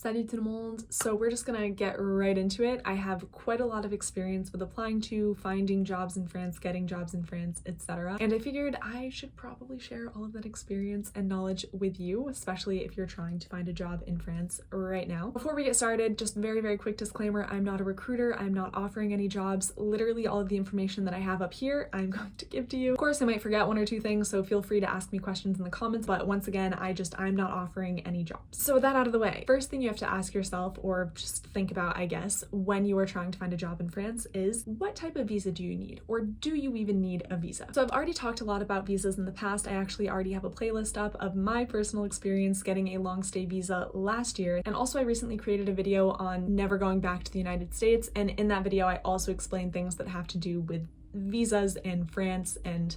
Salut tout le monde! So we're just gonna get right into it. I have quite a lot of experience with applying to, finding jobs in France, getting jobs in France, etc. And I figured I should probably share all of that experience and knowledge with you, especially if you're trying to find a job in France right now. Before we get started, just very quick disclaimer, I'm not a recruiter, I'm not offering any jobs. Literally all of the information that I have up here, I'm going to give to you. Of course, I might forget one or two things, so feel free to ask me questions in the comments, but once again, I'm not offering any jobs. So with that out of the way, first thing you have to ask yourself, or just think about, I guess, when you are trying to find a job in France is, what type of visa do you need? Or do you even need a visa? So I've already talked a lot about visas in the past. I actually already have a playlist up of my personal experience getting a long stay visa last year. And also I recently created a video on never going back to the United States. And in that video, I also explained things that have to do with visas in France and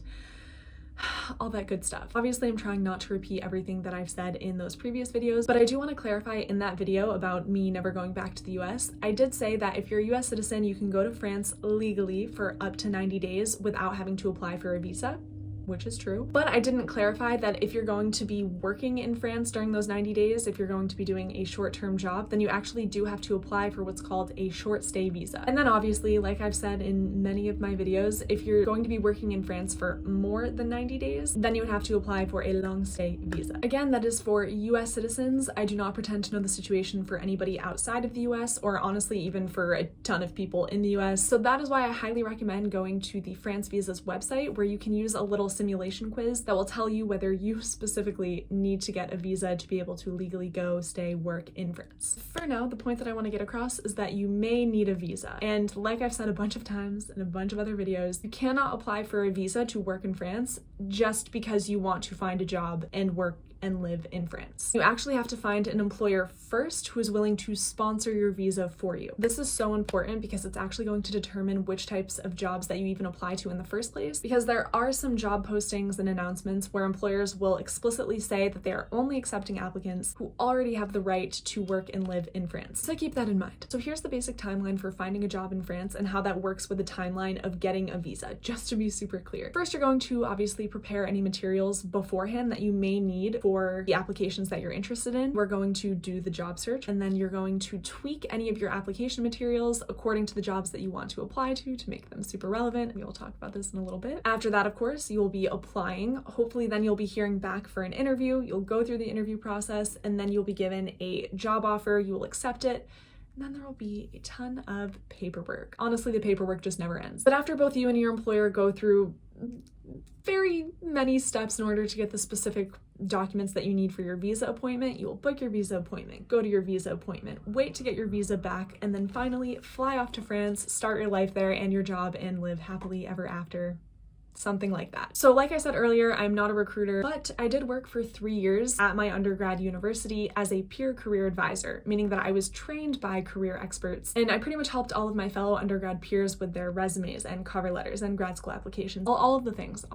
all that good stuff. Obviously, I'm trying not to repeat everything that I've said in those previous videos, but I do want to clarify in that video about me never going back to the US. I did say that if you're a US citizen, you can go to France legally for up to 90 days without having to apply for a visa, which is true. But I didn't clarify that if you're going to be working in France during those 90 days, if you're going to be doing a short-term job, then you actually do have to apply for what's called a short stay visa. And then obviously, like I've said in many of my videos, if you're going to be working in France for more than 90 days, then you would have to apply for a long stay visa. Again, that is for US citizens. I do not pretend to know the situation for anybody outside of the US, or honestly, even for a ton of people in the US. So that is why I highly recommend going to the France Visas website, where you can use a little simulation quiz that will tell you whether you specifically need to get a visa to be able to legally go, stay, work in France. For now, the point that I want to get across is that you may need a visa. And like I've said a bunch of times in a bunch of other videos, you cannot apply for a visa to work in France just because you want to find a job and work and live in France. You actually have to find an employer first who is willing to sponsor your visa for you. This is so important because it's actually going to determine which types of jobs that you even apply to in the first place, because there are some job postings and announcements where employers will explicitly say that they are only accepting applicants who already have the right to work and live in France. So keep that in mind. So here's the basic timeline for finding a job in France and how that works with the timeline of getting a visa, just to be super clear. First, you're going to obviously prepare any materials beforehand that you may need for the applications that you're interested in. We're going to do the job search, and then you're going to tweak any of your application materials according to the jobs that you want to apply to make them super relevant. We will talk about this in a little bit. After that, of course, you will be applying. Hopefully then you'll be hearing back for an interview. You'll go through the interview process, and then you'll be given a job offer. You will accept it. And then there will be a ton of paperwork. Honestly, the paperwork just never ends. But after both you and your employer go through very many steps in order to get the specific documents that you need for your visa appointment, you will book your visa appointment, go to your visa appointment, wait to get your visa back, and then finally fly off to France, start your life there and your job, and live happily ever after. Something like that. So like I said earlier, I'm not a recruiter, but I did work for 3 years at my undergrad university as a peer career advisor, meaning that I was trained by career experts, and I pretty much helped all of my fellow undergrad peers with their resumes and cover letters and grad school applications, all of the things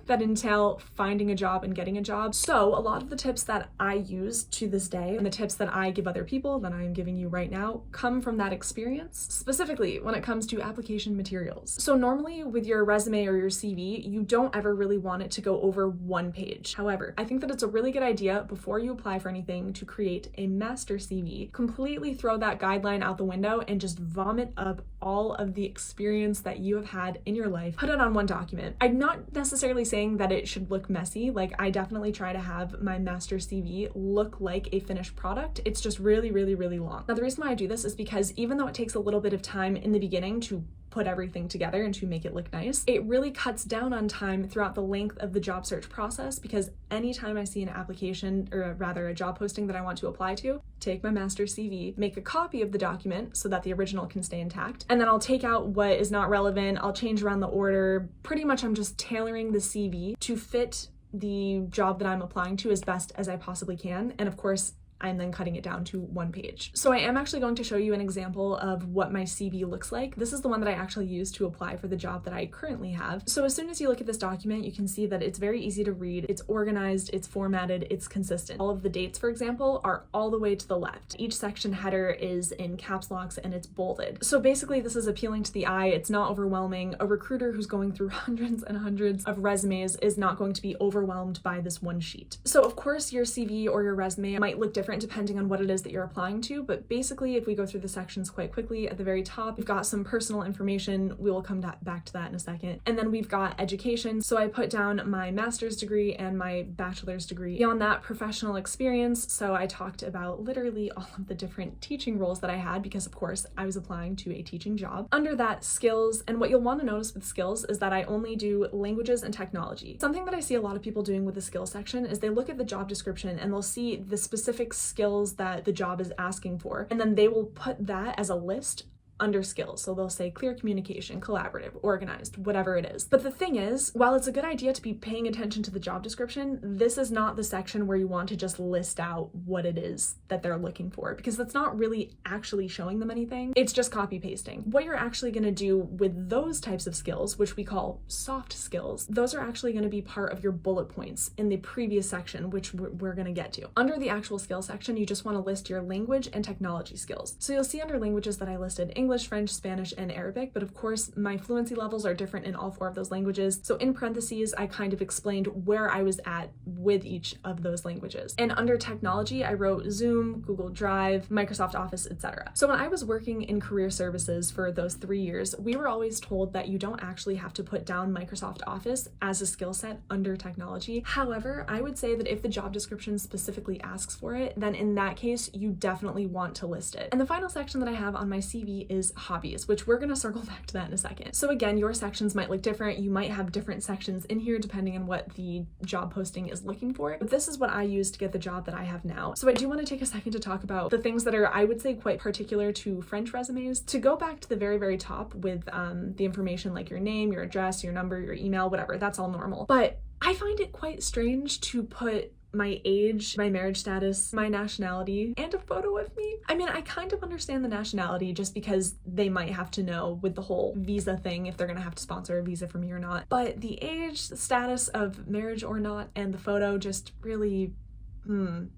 that entail finding a job and getting a job. So a lot of the tips that I use to this day and the tips that I give other people that I am giving you right now come from that experience, specifically when it comes to application materials. So normally with your resume or your CV, you don't ever really want it to go over 1 page. However, I think that it's a really good idea before you apply for anything to create a master CV, completely throw that guideline out the window and just vomit up all of the experience that you have had in your life, put it on one document. I'm not necessarily saying that it should look messy. Like, I definitely try to have my master CV look like a finished product. It's just really long. Now, the reason why I do this is because even though it takes a little bit of time in the beginning to put everything together and to make it look nice, it really cuts down on time throughout the length of the job search process, because anytime I see an application, or rather a job posting that I want to apply to, take my master CV, make a copy of the document so that the original can stay intact, and then I'll take out what is not relevant, I'll change around the order. Pretty much I'm just tailoring the CV to fit the job that I'm applying to as best as I possibly can, and of course, I'm then cutting it down to 1 page. So I am actually going to show you an example of what my CV looks like. This is the one that I actually used to apply for the job that I currently have. So as soon as you look at this document, you can see that it's very easy to read, it's organized, it's formatted, it's consistent. All of the dates, for example, are all the way to the left. Each section header is in caps locks and it's bolded. So basically this is appealing to the eye, it's not overwhelming. A recruiter who's going through hundreds and hundreds of resumes is not going to be overwhelmed by this one sheet. So of course your CV or your resume might look different different depending on what it is that you're applying to, but basically if we go through the sections quite quickly, at the very top, we've got some personal information. We will come back to that in a second. And then we've got education. So I put down my master's degree and my bachelor's degree. Beyond that, professional experience. So I talked about literally all of the different teaching roles that I had because of course I was applying to a teaching job. Under that, skills. And what you'll want to notice with skills is that I only do languages and technology. Something that I see a lot of people doing with the skills section is they look at the job description and they'll see the specific skills that the job is asking for, and then they will put that as a list under skills. So they'll say clear communication, collaborative, organized, whatever it is. But the thing is, while it's a good idea to be paying attention to the job description, this is not the section where you want to just list out what it is that they're looking for, because that's not really actually showing them anything. It's just copy pasting. What you're actually going to do with those types of skills, which we call soft skills, those are actually going to be part of your bullet points in the previous section, which we're going to get to. Under the actual skill section, you just want to list your language and technology skills. So you'll see under languages that I listed English, French, Spanish, and Arabic, but of course my fluency levels are different in all 4 of those languages. So in parentheses, I kind of explained where I was at with each of those languages. And under technology, I wrote Zoom, Google Drive, Microsoft Office, etc. So when I was working in career services for those 3 years, we were always told that you don't actually have to put down Microsoft Office as a skill set under technology. However, I would say that if the job description specifically asks for it, then in that case, you definitely want to list it. And the final section that I have on my CV is hobbies, which we're going to circle back to that in a second. So again, your sections might look different. You might have different sections in here depending on what the job posting is looking for. But this is what I use to get the job that I have now. So I do want to take a second to talk about the things that are, I would say, quite particular to French resumes. To go back to the very, very top with the information like your name, your address, your number, your email, whatever, that's all normal. But I find it quite strange to put my age, my marriage status, my nationality, and a photo of me. I mean, I kind of understand the nationality just because they might have to know with the whole visa thing if they're gonna have to sponsor a visa for me or not. But the age, the status of marriage or not, and the photo just really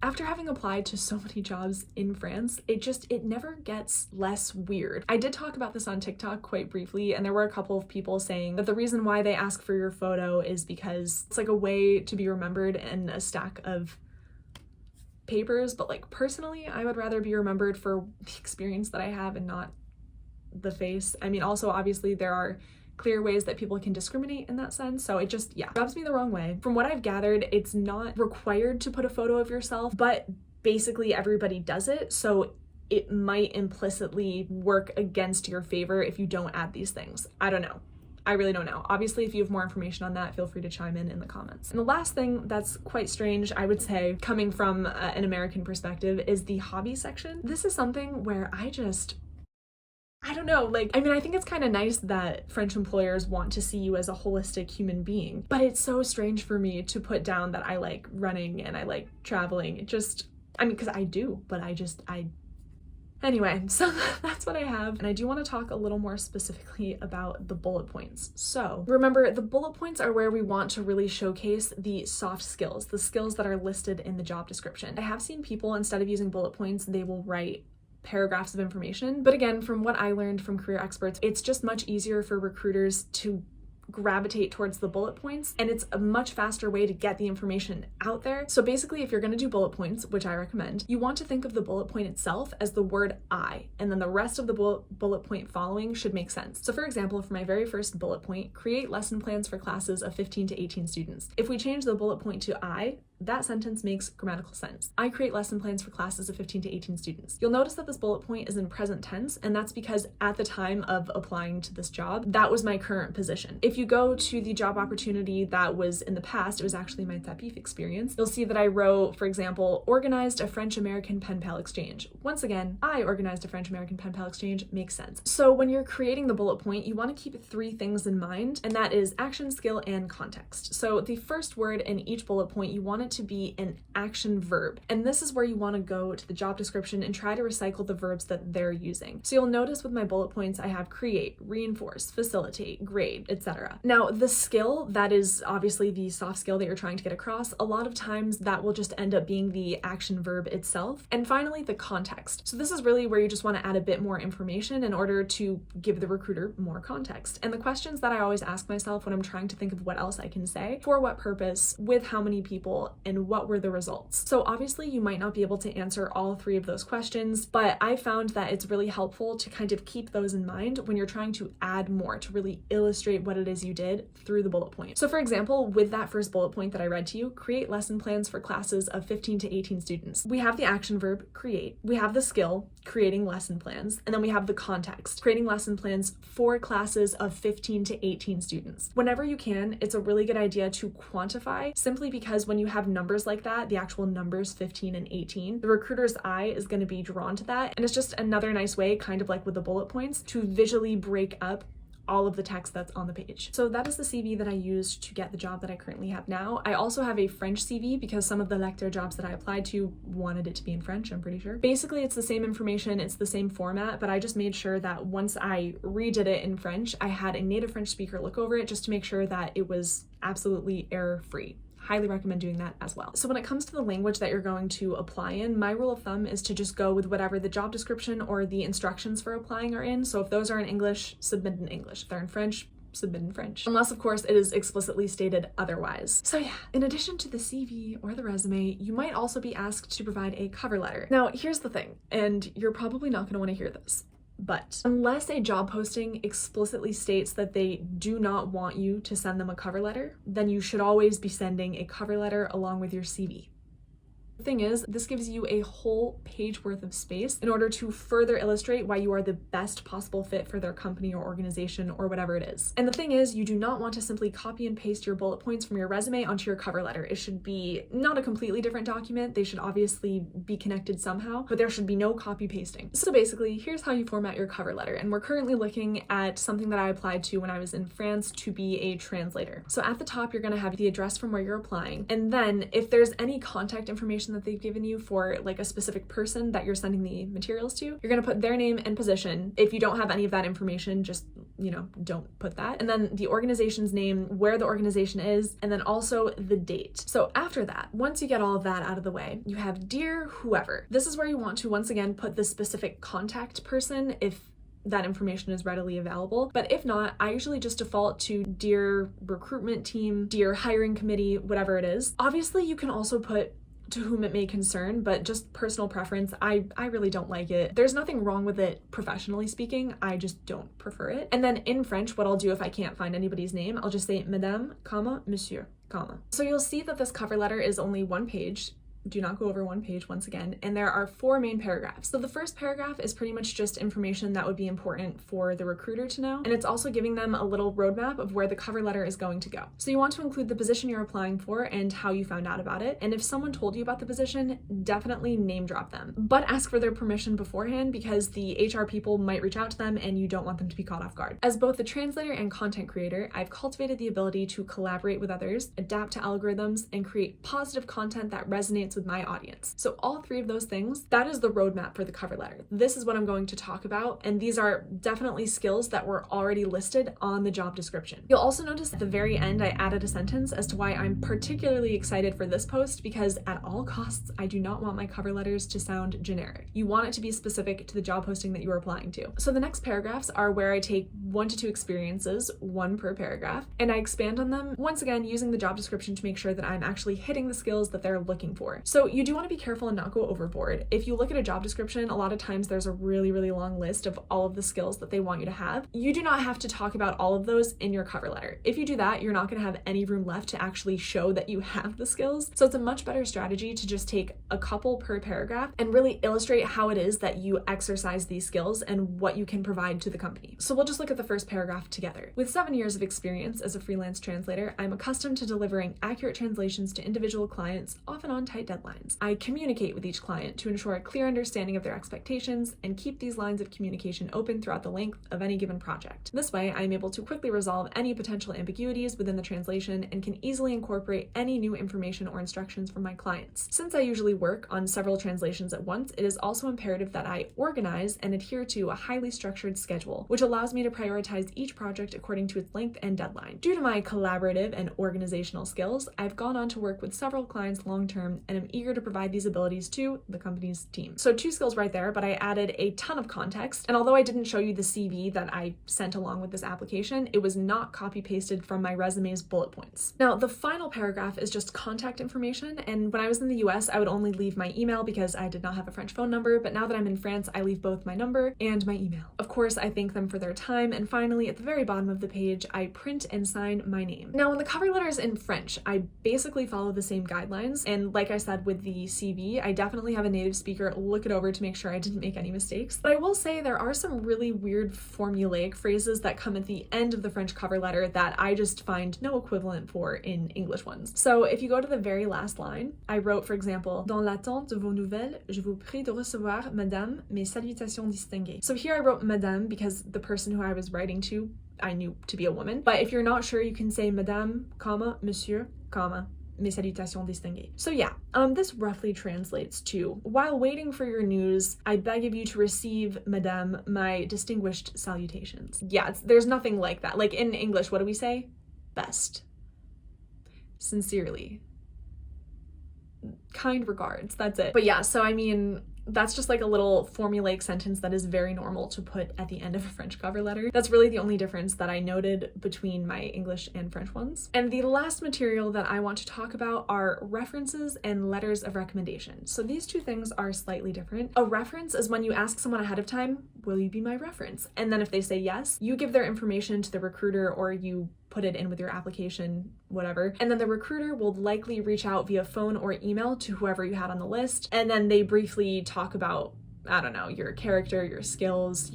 after having applied to so many jobs in France, it never gets less weird. I did talk about this on TikTok quite briefly, and there were a couple of people saying that the reason why they ask for your photo is because it's like a way to be remembered in a stack of papers. But like personally, I would rather be remembered for the experience that I have and not the face. I mean, also obviously there are clear ways that people can discriminate in that sense. So it just, rubs me the wrong way. From what I've gathered, it's not required to put a photo of yourself, but basically everybody does it. So it might implicitly work against your favor if you don't add these things. I don't know. I really don't know. Obviously, if you have more information on that, feel free to chime in the comments. And the last thing that's quite strange, I would say, coming from an American perspective, is the hobby section. This is something where I don't know, I think it's kind of nice that French employers want to see you as a holistic human being, but it's so strange for me to put down that I like running and I like traveling. Because I do, but anyway, so that's what I have. And I do want to talk a little more specifically about the bullet points. So remember, the bullet points are where we want to really showcase the soft skills, the skills that are listed in the job description. I have seen people, instead of using bullet points, they will write paragraphs of information. But again, from what I learned from career experts, it's just much easier for recruiters to gravitate towards the bullet points, and it's a much faster way to get the information out there. So basically, if you're going to do bullet points, which I recommend, you want to think of the bullet point itself as the word I, and then the rest of the bullet point following should make sense. So for example, for my very first bullet point, create lesson plans for classes of 15 to 18 students. If we change the bullet point to I, that sentence makes grammatical sense. I create lesson plans for classes of 15 to 18 students. You'll notice that this bullet point is in present tense, and that's because at the time of applying to this job, that was my current position. If you go to the job opportunity that was in the past, it was actually my TAPIF experience, you'll see that I wrote, for example, organized a French-American pen pal exchange. Once again, I organized a French-American pen pal exchange, makes sense. So when you're creating the bullet point, you want to keep 3 things in mind, and that is action, skill, and context. So the first word in each bullet point, you want it to be an action verb. And this is where you want to go to the job description and try to recycle the verbs that they're using. So you'll notice with my bullet points, I have create, reinforce, facilitate, grade, etc. Now, the skill, that is obviously the soft skill that you're trying to get across, a lot of times that will just end up being the action verb itself. And finally, the context. So this is really where you just want to add a bit more information in order to give the recruiter more context. And the questions that I always ask myself when I'm trying to think of what else I can say, for what purpose, with how many people, and what were the results? So obviously you might not be able to answer all 3 of those questions, but I found that it's really helpful to kind of keep those in mind when you're trying to add more to really illustrate what it is you did through the bullet point. So for example, with that first bullet point that I read to you, create lesson plans for classes of 15 to 18 students. We have the action verb create, we have the skill, creating lesson plans, and then we have the context, creating lesson plans for classes of 15 to 18 students. Whenever you can, it's a really good idea to quantify, simply because when you have numbers like that, the actual numbers 15 and 18, the recruiter's eye is going to be drawn to that, and it's just another nice way, kind of like with the bullet points, to visually break up all of the text that's on the page. So that is the CV that I used to get the job that I currently have now. I also have a French CV because some of the lector jobs that I applied to wanted it to be in French, I'm pretty sure. Basically, it's the same information, it's the same format, but I just made sure that once I redid it in French, I had a native French speaker look over it just to make sure that it was absolutely error-free. Highly recommend doing that as well. So when it comes to the language that you're going to apply in, my rule of thumb is to just go with whatever the job description or the instructions for applying are in. So if those are in English, submit in English. If they're in French, submit in French. Unless, of course, it is explicitly stated otherwise. So yeah, in addition to the CV or the resume, you might also be asked to provide a cover letter. Now, here's the thing, and you're probably not going to want to hear this, but unless a job posting explicitly states that they do not want you to send them a cover letter, then you should always be sending a cover letter along with your CV. The thing is, this gives you a whole page worth of space in order to further illustrate why you are the best possible fit for their company or organization or whatever it is. And the thing is, you do not want to simply copy and paste your bullet points from your resume onto your cover letter. It should be not a completely different document. They should obviously be connected somehow, but there should be no copy pasting. So basically, here's how you format your cover letter. And we're currently looking at something that I applied to when I was in France to be a translator. So at the top, you're going to have the address from where you're applying. And then if there's any contact information that they've given you for like a specific person that you're sending the materials to, you're going to put their name and position. If you don't have any of that information, just, don't put that. And then the organization's name, where the organization is, and then also the date. So after that, once you get all of that out of the way, you have dear whoever. This is where you want to once again put the specific contact person if that information is readily available. But if not, I usually just default to dear recruitment team, dear hiring committee, whatever it is. Obviously, you can also put to whom it may concern, but just personal preference, I really don't like it. There's nothing wrong with it professionally speaking, I just don't prefer it. And then in French, what I'll do if I can't find anybody's name, I'll just say Madame, comma, Monsieur, comma. So you'll see that this cover letter is only 1 page. Do not go over 1 page once again, and there are 4 main paragraphs. So the first paragraph is pretty much just information that would be important for the recruiter to know, and it's also giving them a little roadmap of where the cover letter is going to go. So you want to include the position you're applying for and how you found out about it, and if someone told you about the position, definitely name drop them, but ask for their permission beforehand because the HR people might reach out to them and you don't want them to be caught off guard. As both the translator and content creator, I've cultivated the ability to collaborate with others, adapt to algorithms, and create positive content that resonates with my audience. So all 3 of those things, that is the roadmap for the cover letter. This is what I'm going to talk about, and these are definitely skills that were already listed on the job description. You'll also notice at the very end, I added a sentence as to why I'm particularly excited for this post, because at all costs, I do not want my cover letters to sound generic. You want it to be specific to the job posting that you are applying to. So the next paragraphs are where I take 1 to 2 experiences, 1 per paragraph, and I expand on them, once again, using the job description to make sure that I'm actually hitting the skills that they're looking for. So you do want to be careful and not go overboard. If you look at a job description, a lot of times there's a really, really long list of all of the skills that they want you to have. You do not have to talk about all of those in your cover letter. If you do that, you're not going to have any room left to actually show that you have the skills. So it's a much better strategy to just take a couple per paragraph and really illustrate how it is that you exercise these skills and what you can provide to the company. So we'll just look at the first paragraph together. With 7 years of experience as a freelance translator, I'm accustomed to delivering accurate translations to individual clients, often on tight deadlines. I communicate with each client to ensure a clear understanding of their expectations and keep these lines of communication open throughout the length of any given project. This way, I am able to quickly resolve any potential ambiguities within the translation and can easily incorporate any new information or instructions from my clients. Since I usually work on several translations at once, it is also imperative that I organize and adhere to a highly structured schedule, which allows me to prioritize each project according to its length and deadline. Due to my collaborative and organizational skills, I've gone on to work with several clients long-term and and am eager to provide these abilities to the company's team. So 2 skills right there, but I added a ton of context. And although I didn't show you the CV that I sent along with this application, it was not copy pasted from my resume's bullet points. Now, the final paragraph is just contact information. And when I was in the US, I would only leave my email because I did not have a French phone number. But now that I'm in France, I leave both my number and my email. Of course, I thank them for their time. And finally, at the very bottom of the page, I print and sign my name. Now, when the cover letter is in French, I basically follow the same guidelines. And like I said with the CV, I definitely have a native speaker look it over to make sure I didn't make any mistakes. But I will say there are some really weird formulaic phrases that come at the end of the French cover letter that I just find no equivalent for in English ones. So if you go to the very last line, I wrote, for example, "Dans l'attente de vos nouvelles, je vous prie de recevoir, madame, mes salutations distinguées." So here I wrote madame because the person who I was writing to I knew to be a woman. But if you're not sure, you can say madame, comma, monsieur, comma, mes salutations distinguées. So yeah, this roughly translates to, while waiting for your news, I beg of you to receive, madame, my distinguished salutations. Yeah, there's nothing like that. Like in English, what do we say? Best. Sincerely. Kind regards, that's it. But yeah, so I mean, that's just like a little formulaic sentence that is very normal to put at the end of a French cover letter. That's really the only difference that I noted between my English and French ones. And the last material that I want to talk about are references and letters of recommendation. So these 2 things are slightly different. A reference is when you ask someone ahead of time, will you be my reference? And then if they say yes, you give their information to the recruiter or you put it in with your application, whatever. And then the recruiter will likely reach out via phone or email to whoever you had on the list. And then they briefly talk about, I don't know, your character, your skills,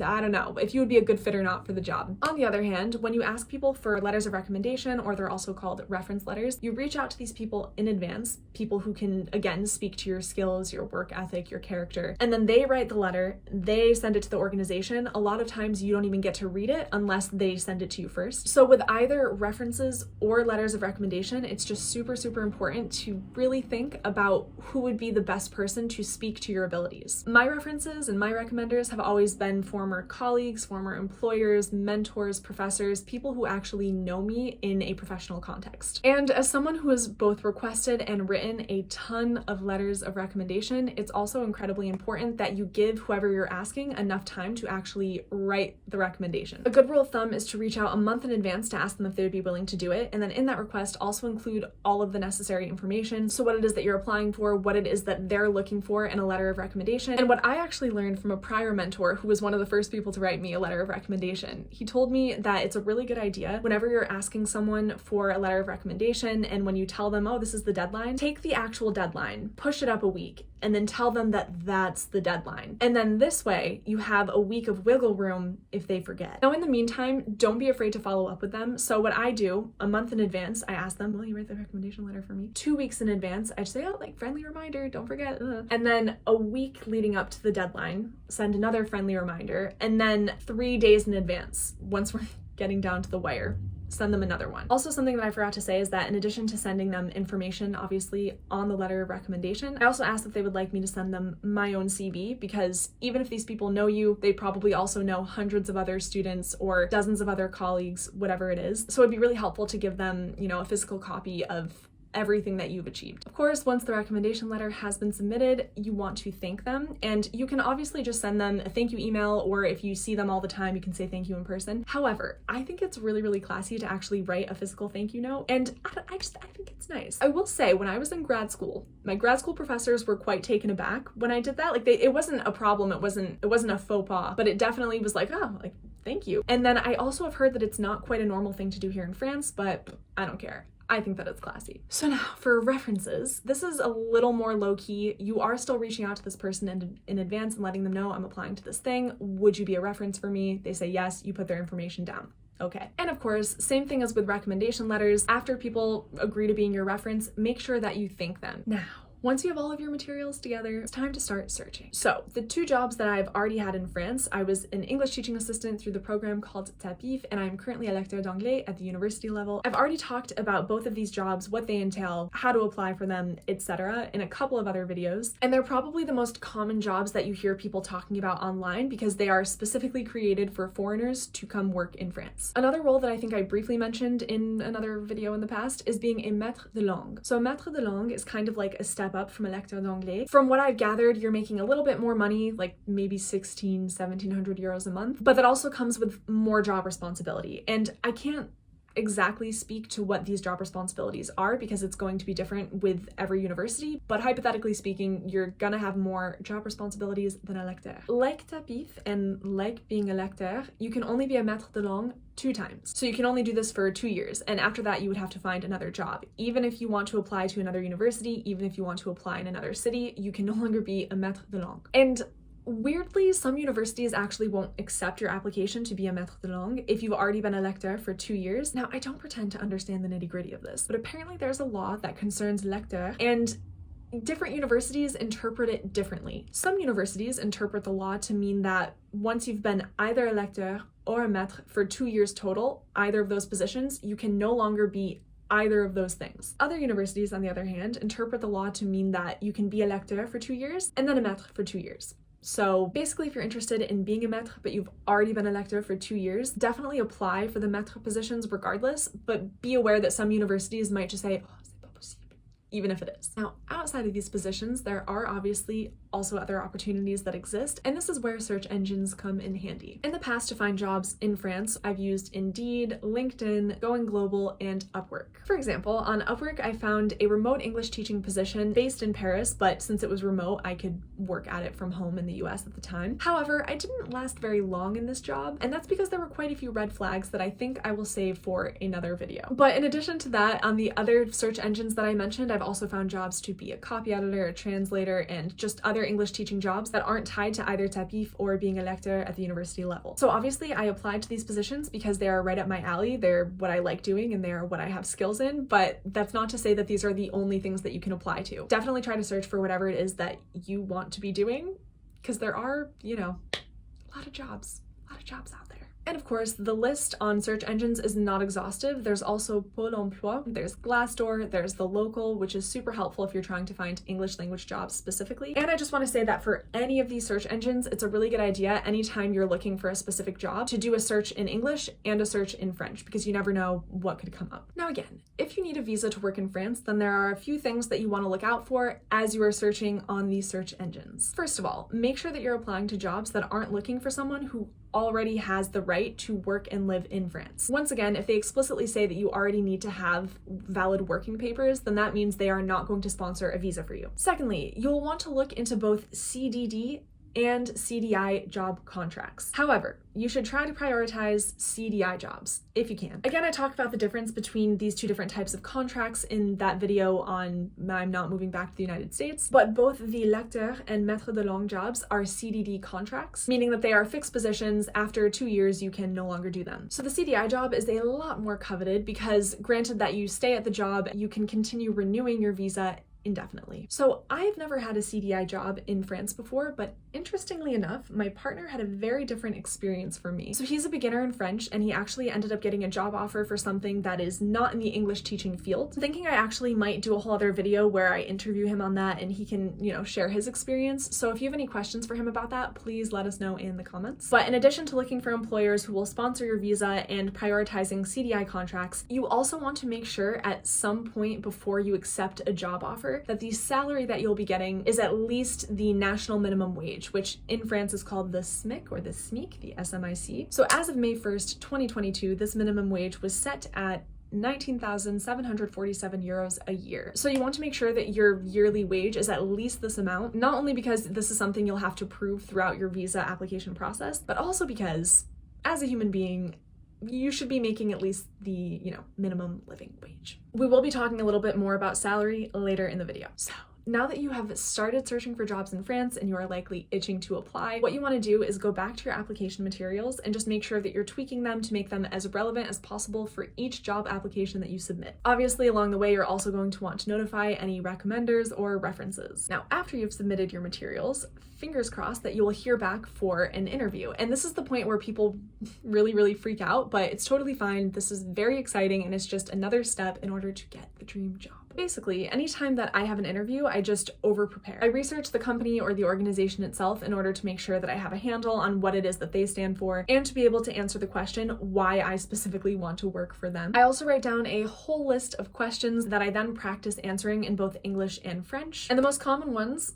I don't know, if you would be a good fit or not for the job. On the other hand, when you ask people for letters of recommendation, or they're also called reference letters, you reach out to these people in advance, people who can, again, speak to your skills, your work ethic, your character, and then they write the letter, they send it to the organization. A lot of times you don't even get to read it unless they send it to you first. So with either references or letters of recommendation, it's just super, super important to really think about who would be the best person to speak to your abilities. My references and my recommenders have always been former colleagues, former employers, mentors, professors, people who actually know me in a professional context. And as someone who has both requested and written a ton of letters of recommendation, it's also incredibly important that you give whoever you're asking enough time to actually write the recommendation. A good rule of thumb is to reach out a month in advance to ask them if they would be willing to do it, and then in that request also include all of the necessary information. So what it is that you're applying for, what it is that they're looking for in a letter of recommendation, and what I actually learned from a prior mentor who was one of the first people to write me a letter of recommendation. He told me that it's a really good idea whenever you're asking someone for a letter of recommendation and when you tell them, oh, this is the deadline, take the actual deadline, push it up a week, and then tell them that that's the deadline. And then this way you have a week of wiggle room if they forget. Now in the meantime, don't be afraid to follow up with them. So what I do, a month in advance, I ask them, will you write the recommendation letter for me? 2 weeks in advance, I just say, oh, like friendly reminder, don't forget. And then a week leading up to the deadline, send another friendly reminder. And then 3 days in advance, once we're getting down to the wire, send them another one. Also, something that I forgot to say is that in addition to sending them information, obviously, on the letter of recommendation, I also asked if they would like me to send them my own CV, because even if these people know you, they probably also know hundreds of other students or dozens of other colleagues, whatever it is. So it'd be really helpful to give them, you know, a physical copy of everything that you've achieved. Of course, once the recommendation letter has been submitted, you want to thank them, and you can obviously just send them a thank you email, or if you see them all the time, you can say thank you in person. However, I think it's really, really classy to actually write a physical thank you note, and I think it's nice. I will say, when I was in grad school, my grad school professors were quite taken aback when I did that. Like, it wasn't a problem, it wasn't a faux pas, but it definitely was like, oh, like, thank you. And then I also have heard that it's not quite a normal thing to do here in France, but I don't care. I think that it's classy. So now for references, this is a little more low-key. You are still reaching out to this person in advance and letting them know, I'm applying to this thing. Would you be a reference for me? They say yes, you put their information down. Okay. And of course, same thing as with recommendation letters. After people agree to being your reference, make sure that you thank them. Now, Once you have all of your materials together, it's time to start searching. So the two jobs that I've already had in France, I was an English teaching assistant through the program called TAPIF, and I'm currently a lecteur d'anglais at the university level. I've already talked about both of these jobs, what they entail, how to apply for them, etc. in a couple of other videos. And they're probably the most common jobs that you hear people talking about online because they are specifically created for foreigners to come work in France. Another role that I think I briefly mentioned in another video in the past is being a maître de langue. So a maître de langue is kind of like a step up from a lecteur d'anglais. From what I've gathered, you're making a little bit more money, like maybe 1,700 euros a month, but that also comes with more job responsibility. And I can't exactly speak to what these job responsibilities are because it's going to be different with every university, but hypothetically speaking, you're gonna have more job responsibilities than a lecteur. Like TAPIF and like being a lecteur, you can only be a maître de langue 2 times. So you can only do this for 2 years, and after that you would have to find another job. Even if you want to apply to another university, even if you want to apply in another city, you can no longer be a maître de langue. And weirdly, some universities actually won't accept your application to be a maître de langue if you've already been a lecteur for 2 years. Now, I don't pretend to understand the nitty-gritty of this, but apparently there's a law that concerns lecteur, and different universities interpret it differently. Some universities interpret the law to mean that once you've been either a lecteur or a maître for 2 years total, either of those positions, you can no longer be either of those things. Other universities, on the other hand, interpret the law to mean that you can be a lecteur for 2 years and then a maître for 2 years. So basically, if you're interested in being a maître, but you've already been a lecteur for 2 years, definitely apply for the maître positions regardless, but be aware that some universities might just say, oh, c'est pas possible, even if it is. Now, outside of these positions, there are obviously also other opportunities that exist, and this is where search engines come in handy. In the past, to find jobs in France, I've used Indeed, LinkedIn, Going Global, and Upwork. For example, on Upwork, I found a remote English teaching position based in Paris, but since it was remote, I could work at it from home in the US at the time. However, I didn't last very long in this job, and that's because there were quite a few red flags that I think I will save for another video. But in addition to that, on the other search engines that I mentioned, I've also found jobs to be a copy editor, a translator, and just other English teaching jobs that aren't tied to either TAPIF or being a lecteur at the university level. So obviously I applied to these positions because they are right up my alley. They're what I like doing and they're what I have skills in, but that's not to say that these are the only things that you can apply to. Definitely try to search for whatever it is that you want to be doing, because there are, you know, a lot of jobs out there. And of course, the list on search engines is not exhaustive. There's also Pôle emploi, there's Glassdoor, there's The Local, which is super helpful if you're trying to find English language jobs specifically. And I just want to say that for any of these search engines, it's a really good idea anytime you're looking for a specific job to do a search in English and a search in French, because you never know what could come up. Now again, if you need a visa to work in France, then there are a few things that you want to look out for as you are searching on these search engines. First of all, make sure that you're applying to jobs that aren't looking for someone who already has the right to work and live in France. Once again, if they explicitly say that you already need to have valid working papers, then that means they are not going to sponsor a visa for you. Secondly, you'll want to look into both CDD and CDI job contracts. However, you should try to prioritize CDI jobs if you can. Again, I talked about the difference between these two different types of contracts in that video on I'm not moving back to the United States, but both the lecteur and maître de langue jobs are CDD contracts, meaning that they are fixed positions. After 2 years, you can no longer do them. So the CDI job is a lot more coveted because granted that you stay at the job, you can continue renewing your visa indefinitely. So I've never had a CDI job in France before, but interestingly enough, my partner had a very different experience from me. So he's a beginner in French, and he actually ended up getting a job offer for something that is not in the English teaching field. I'm thinking I actually might do a whole other video where I interview him on that and he can, you know, share his experience. So if you have any questions for him about that, please let us know in the comments. But in addition to looking for employers who will sponsor your visa and prioritizing CDI contracts, you also want to make sure at some point before you accept a job offer that the salary that you'll be getting is at least the national minimum wage, which in France is called the SMIC or the SMIC, the SMIC. So as of May 1st, 2022, this minimum wage was set at 19,747 euros a year. So you want to make sure that your yearly wage is at least this amount, not only because this is something you'll have to prove throughout your visa application process, but also because as a human being, you should be making at least the, minimum living wage. We will be talking a little bit more about salary later in the video. So now that you have started searching for jobs in France and you are likely itching to apply, what you want to do is go back to your application materials and just make sure that you're tweaking them to make them as relevant as possible for each job application that you submit. Obviously, along the way, you're also going to want to notify any recommenders or references. Now, after you've submitted your materials, fingers crossed that you will hear back for an interview. And this is the point where people really freak out, but it's totally fine. This is very exciting and it's just another step in order to get the dream job. Basically, anytime that I have an interview, I just over-prepare. I research the company or the organization itself in order to make sure that I have a handle on what it is that they stand for and to be able to answer the question why I specifically want to work for them. I also write down a whole list of questions that I then practice answering in both English and French. And the most common ones,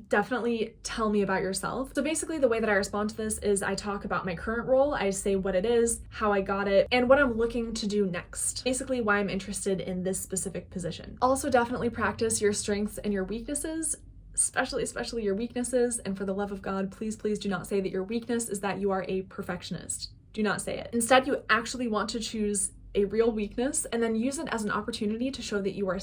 definitely tell me about yourself. So basically the way that I respond to this is I talk about my current role, I say what it is, how I got it, and what I'm looking to do next. Basically why I'm interested in this specific position. Also definitely practice your strengths and your weaknesses, especially your weaknesses. And for the love of God, please do not say that your weakness is that you are a perfectionist. Do not say it. Instead, you actually want to choose a real weakness and then use it as an opportunity to show that you are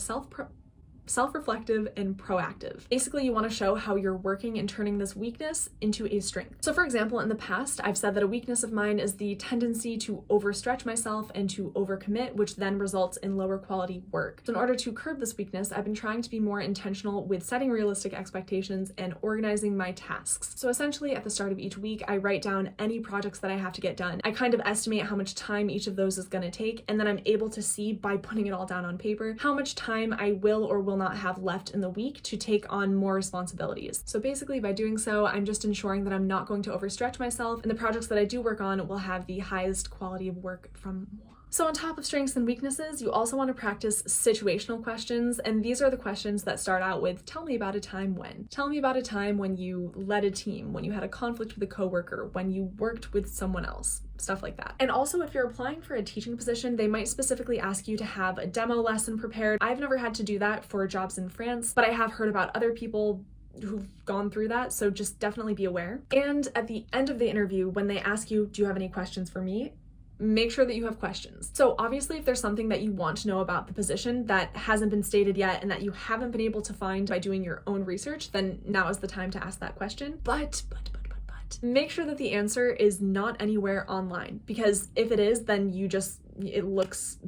self-reflective and proactive. Basically, you want to show how you're working and turning this weakness into a strength. So for example, in the past, I've said that a weakness of mine is the tendency to overstretch myself and to overcommit, which then results in lower quality work. So in order to curb this weakness, I've been trying to be more intentional with setting realistic expectations and organizing my tasks. So essentially, at the start of each week, I write down any projects that I have to get done. I kind of estimate how much time each of those is going to take, and then I'm able to see by putting it all down on paper how much time I will or will not have left in the week to take on more responsibilities. So basically by doing so, I'm just ensuring that I'm not going to overstretch myself and the projects that I do work on will have the highest quality of work from moi. So on top of strengths and weaknesses, you also want to practice situational questions, and these are the questions that start out with, tell me about a time when. Tell me about a time when you led a team, when you had a conflict with a coworker, when you worked with someone else, stuff like that. And also if you're applying for a teaching position, they might specifically ask you to have a demo lesson prepared. I've never had to do that for jobs in France, but I have heard about other people who've gone through that, so just definitely be aware. And at the end of the interview, when they ask you, do you have any questions for me? Make sure that you have questions. So obviously if there's something that you want to know about the position that hasn't been stated yet and that you haven't been able to find by doing your own research, then now is the time to ask that question. But make sure that the answer is not anywhere online, because if it is, then it looks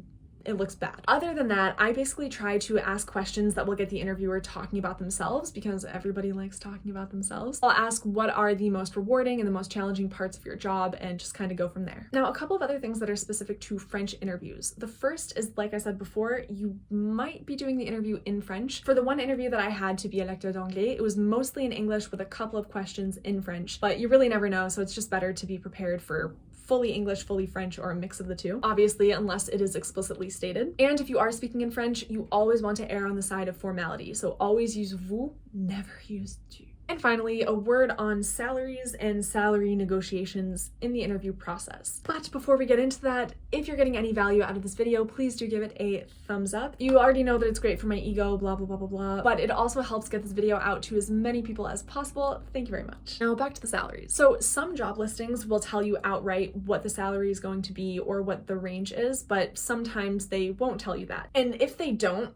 bad. Other than that, I basically try to ask questions that will get the interviewer talking about themselves, because everybody likes talking about themselves. I'll ask what are the most rewarding and the most challenging parts of your job and just kind of go from there. Now, a couple of other things that are specific to French interviews. The first is, like I said before, you might be doing the interview in French. For the one interview that I had to be a lecteur d'anglais, it was mostly in English with a couple of questions in French, but you really never know, so it's just better to be prepared for fully English, fully French, or a mix of the two, obviously, unless it is explicitly stated. And if you are speaking in French, you always want to err on the side of formality. So always use vous, never use tu. And finally, a word on salaries and salary negotiations in the interview process. But before we get into that, if you're getting any value out of this video, please do give it a thumbs up. You already know that it's great for my ego, blah, blah, blah, blah, blah, but it also helps get this video out to as many people as possible. Thank you very much. Now back to the salaries. So some job listings will tell you outright what the salary is going to be or what the range is, but sometimes they won't tell you that. And if they don't,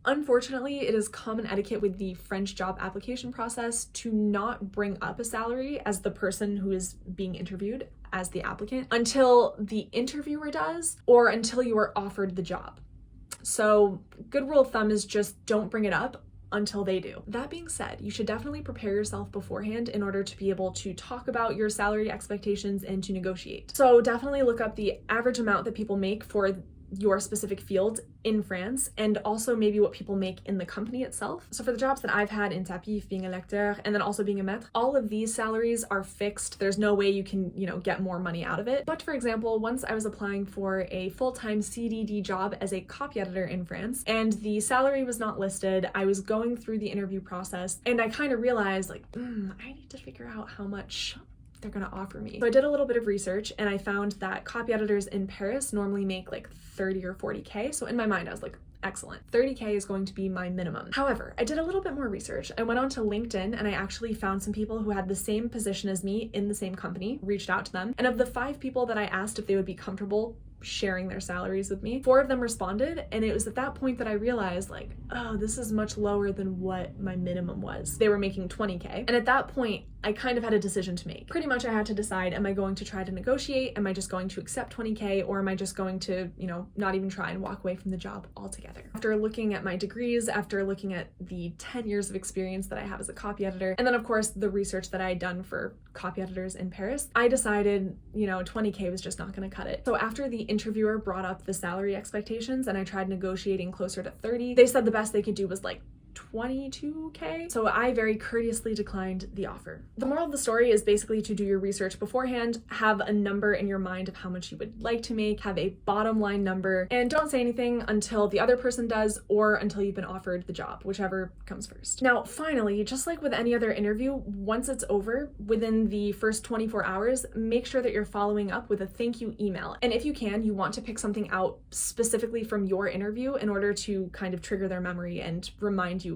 unfortunately, it is common etiquette with the French job application process to not bring up a salary as the person who is being interviewed, as the applicant, until the interviewer does or until you are offered the job. So good rule of thumb is just don't bring it up until they do. That being said, you should definitely prepare yourself beforehand in order to be able to talk about your salary expectations and to negotiate. So definitely look up the average amount that people make for your specific field in France, and also maybe what people make in the company itself. So for the jobs that I've had in tapis, being a lecteur, and then also being a maître, all of these salaries are fixed. There's no way you can, get more money out of it. But for example, once I was applying for a full-time CDD job as a copy editor in France, and the salary was not listed, I was going through the interview process, and I kind of realized I need to figure out how much they're gonna offer me. So I did a little bit of research and I found that copy editors in Paris normally make like 30 or 40K. So in my mind, I was like, excellent. 30K is going to be my minimum. However, I did a little bit more research. I went onto LinkedIn and I actually found some people who had the same position as me in the same company, reached out to them. And of the 5 people that I asked if they would be comfortable sharing their salaries with me. 4 of them responded, and it was at that point that I realized, like, oh, this is much lower than what my minimum was. They were making 20K. And at that point, I kind of had a decision to make. Pretty much I had to decide, am I going to try to negotiate? Am I just going to accept 20K? Or am I just going to, not even try and walk away from the job altogether? After looking at my degrees, after looking at the 10 years of experience that I have as a copy editor, and then of course the research that I had done for copy editors in Paris, I decided, 20K was just not gonna cut it. So after the interviewer brought up the salary expectations and I tried negotiating closer to 30, they said the best they could do was like 22K. So I very courteously declined the offer. The moral of the story is basically to do your research beforehand, have a number in your mind of how much you would like to make, have a bottom line number, and don't say anything until the other person does or until you've been offered the job, whichever comes first. Now, finally, just like with any other interview, once it's over, within the first 24 hours, make sure that you're following up with a thank you email. And if you can, you want to pick something out specifically from your interview in order to kind of trigger their memory and remind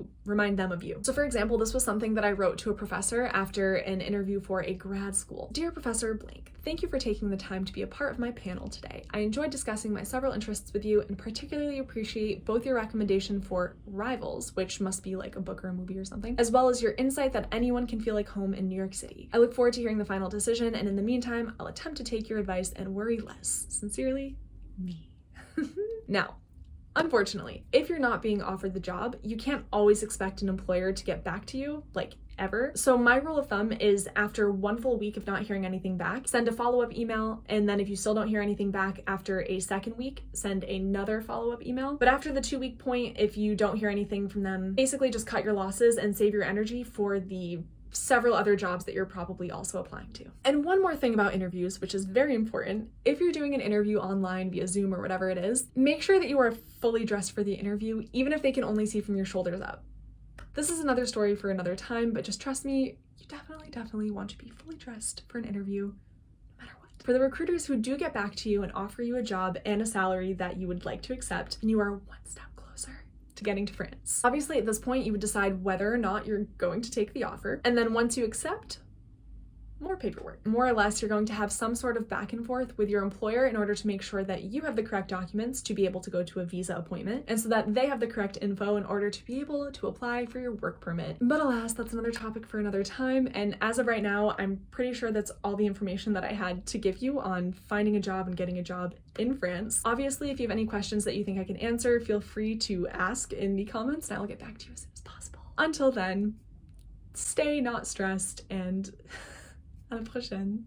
them of you. So for example, this was something that I wrote to a professor after an interview for a grad school. Dear Professor Blank, thank you for taking the time to be a part of my panel today. I enjoyed discussing my several interests with you and particularly appreciate both your recommendation for Rivals, which must be like a book or a movie or something, as well as your insight that anyone can feel like home in New York City. I look forward to hearing the final decision, and in the meantime, I'll attempt to take your advice and worry less. Sincerely, me. Now, unfortunately, if you're not being offered the job, you can't always expect an employer to get back to you, like ever. So my rule of thumb is after 1 full week of not hearing anything back, send a follow-up email, and then if you still don't hear anything back after a 2nd week, send another follow-up email. But after the 2-week point, if you don't hear anything from them, basically just cut your losses and save your energy for the several other jobs that you're probably also applying to. And one more thing about interviews, which is very important, if you're doing an interview online via Zoom or whatever it is, make sure that you are fully dressed for the interview, even if they can only see from your shoulders up. This is another story for another time, but just trust me, you definitely want to be fully dressed for an interview, no matter what. For the recruiters who do get back to you and offer you a job and a salary that you would like to accept, and you are one step closer to getting to France. Obviously, at this point, you would decide whether or not you're going to take the offer. And then once you accept, more paperwork. More or less, you're going to have some sort of back and forth with your employer in order to make sure that you have the correct documents to be able to go to a visa appointment, and so that they have the correct info in order to be able to apply for your work permit. But alas, that's another topic for another time, and as of right now, I'm pretty sure that's all the information that I had to give you on finding a job and getting a job in France. Obviously, if you have any questions that you think I can answer, feel free to ask in the comments and I will get back to you as soon as possible. Until then, stay not stressed and à la prochaine.